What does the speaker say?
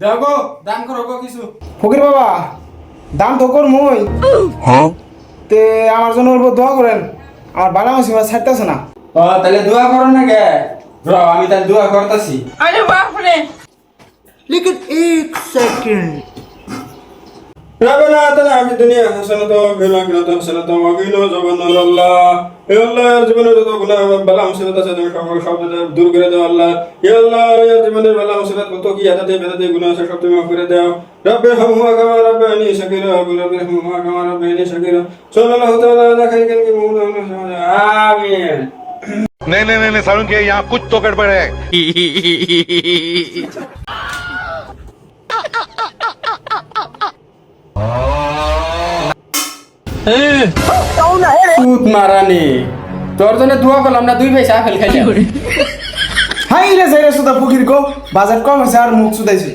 দেখো দান করো গো কিছু। ফকির বাবা দান তো করমই। হ্যাঁ তে আমার জন্য অল্প দোয়া করেন, আমার বালা মুসিবত ছাড়তেছে না। ও তাহলে দোয়া করো না কে? আমি তাহলে দোয়া করতেছি। अरे बाप रे लेकिन एक सेकंड ربنا آتنا في الدنيا حسنة وفي الآخرة حسنة وقنا عذاب النار হে আল্লাহ এর জীবনে যত গুনাহ বালা মুসিবত আছে তুমি সব দূর করে দাও আল্লাহ। হে আল্লাহ এর জীবনের বালা মুসিবত কত কি আদাতে বেদাতে গুনাহ আছে সব তুমি মাফ করে দাও। রব্বে হামহুমা কামা রাব্বানি সাগীরা রব্বে হামহুমা কামা রাব্বানি সাগীরা সাল্লাল্লাহু তাআলা আলা খাইরিন কি আমিন। नहीं नहीं नहीं सारुण के यहाँ कुछ तो गड़बड़ है সুত মারানি তোর জন্য দোয়া করলাম না, দুই পয়সা আপেল খাইলাম। হাই রে যাই রে সুদা ফকির গো, বাজেট কম হয়েছে আর মুখ সুদাইছে।